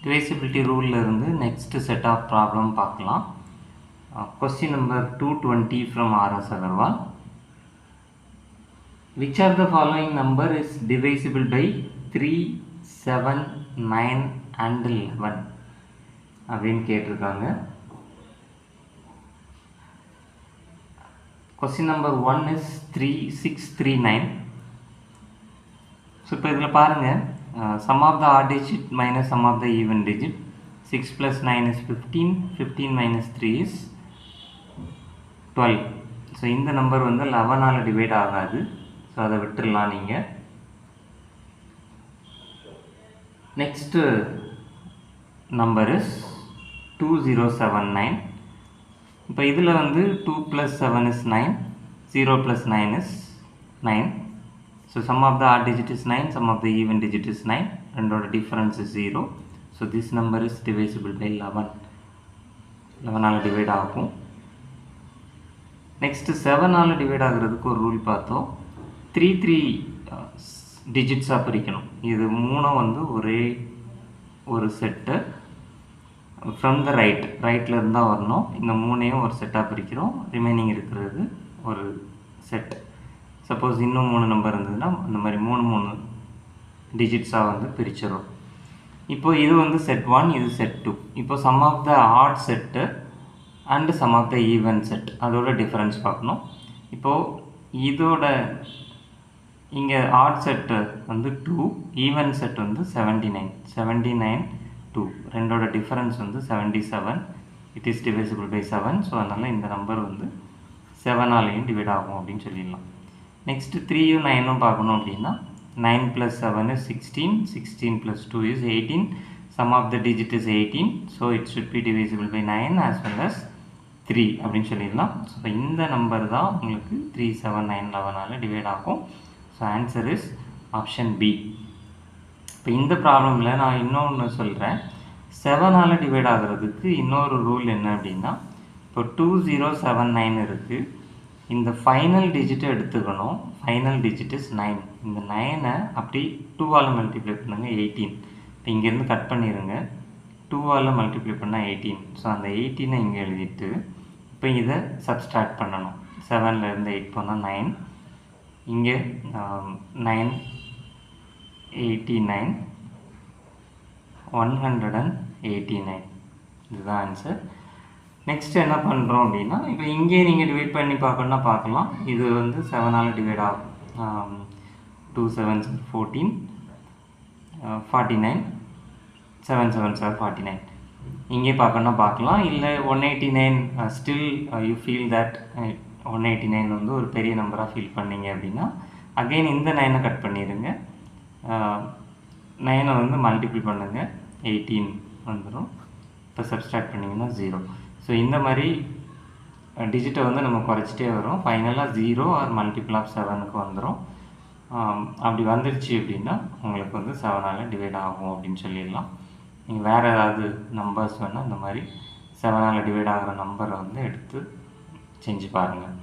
divisibility rule இருந்து next set of problem பார்க்கலாம். Question number 220 from R.S. Agarwal. Which of the following number is divisible by 3, 7, 9 and 11 அப்படின்னு கேட்டிருக்காங்க. Question number 1 is 3, 6, 3, 9. So இப்போ இதில் பாருங்கள், sum of the odd digit minus sum of the even digit. 6 plus 9 is 15, 15 minus 3 is 12. So இந்த number வந்து 11ஆல் divide ஆகாது, so அதை விட்டுடலாம் நீங்கள். Next number is 2079. இப்போ இதில் வந்து 2 plus 7 is 9, 0 plus 9 is 9. So sum of the odd digit is 9, sum of the even digit is 9, ரெண்டோட difference is 0. So this number is divisible by 11. 11ஆல் divide ஆகும். Next 7ஆல் divide ஆகிறதுக்கு ஒரு rule பார்த்தோம். 3 டிஜிட்ஸாக பிரிக்கணும். இது மூணும் வந்து ஒரே ஒரு செட்டு. ஃப்ரம் த ரைட்டில் இருந்தால் வரணும். இந்த மூணையும் ஒரு செட்டாக பிரிக்கிறோம். ரிமைனிங் இருக்கிறது ஒரு செட். சப்போஸ் இன்னும் 3 நம்பர் இருந்ததுன்னா அந்த மாதிரி 3 டிஜிட்ஸாக வந்து பிரிச்சிடும். இப்போது இது வந்து செட் 1, இது செட் 2. இப்போ sum of the odd set and sum of the even set, அதோட டிஃப்ரென்ஸ் பார்க்கணும். இப்போது இதோட இங்கே ஆட் செட்டு வந்து 2, ஈவன் செட் வந்து 79, 2. ரெண்டோட டிஃப்ரென்ஸ் வந்து 77. It is divisible by 7. So அதனால் இந்த நம்பர் வந்து 7ஆலையும் டிவைட் ஆகும் அப்படின்னு சொல்லிடலாம். நெக்ஸ்ட்டு 3யும் 9ம் பார்க்கணும் அப்படின்னா 9 plus 7 is 16, 16 plus 2 is 18. Sum of the digit is 18. So it should be divisible by 9 as well as 3 அப்படின்னு சொல்லிடலாம். ஸோ இந்த நம்பர் தான் உங்களுக்கு 3, 7, 9, 11ஆல் டிவைட் ஆகும். So answer is option B. இப்போ இந்த ப்ராப்ளமில் நான் இன்னொன்று சொல்கிறேன். 7ஆல் டிவைட் ஆகிறதுக்கு இன்னொரு ரூல் என்ன அப்படின்னா, இப்போ 2079 இருக்குது. இந்த ஃபைனல் டிஜிட்டை எடுத்துக்கணும். Final digit is 9. இந்த 9ஐ அப்படி 2ஆல் மல்டிப்ளை பண்ணுங்கள், 18. இப்போ இங்கேருந்து கட் பண்ணிடுங்க. 2ஆல் மல்டிப்ளை பண்ணால் 18. ஸோ அந்த 18ஐ இங்கே எழுதிட்டு இப்போ இதை சப்ஸ்ட்ராக்ட் பண்ணணும். 7லேருந்து 8 போனால் 9. இங்கே 9, 89, 189. இதுதான் ஆன்சர். நெக்ஸ்ட் என்ன பண்ணுறோம் அப்படின்னா, இப்போ இங்கே நீங்கள் டிவைட் பண்ணி பார்க்கணுன்னா பார்க்கலாம். இது வந்து 7ஆல் டிவைட் ஆகும். 2 7s 14, 49, 7 7s 49. இங்கே பார்க்கணுன்னா பார்க்கலாம். இல்லை 189 ஸ்டில் யூ ஃபீல் தட் 189 வந்து ஒரு பெரிய நம்பராக ஃபீல் பண்ணீங்க அப்படின்னா அகெயின் இந்த 9ஐ கட் பண்ணிடுங்க. 9ஐ வந்து மல்டிபிள் பண்ணுங்கள், 18 வந்துடும். இப்போ சப்ஸ்ட்ராக்ட் பண்ணிங்கன்னா 0. ஸோ இந்த மாதிரி டிஜிட்டை வந்து நம்ம குறைச்சிட்டே வரோம். ஃபைனலாக 0 ஆர் மல்டிபிள் ஆஃப் 7க்கு வந்துடும். அப்படி வந்துடுச்சு அப்படின்னா உங்களுக்கு வந்து 7ஆல் டிவைட் ஆகும் அப்படின்னு சொல்லிடலாம். நீங்கள் வேறு ஏதாவது நம்பர்ஸ் வேணால் இந்த மாதிரி 7ஆல் டிவைட் ஆகிற நம்பரை வந்து எடுத்து செஞ்சு பாருங்கள்.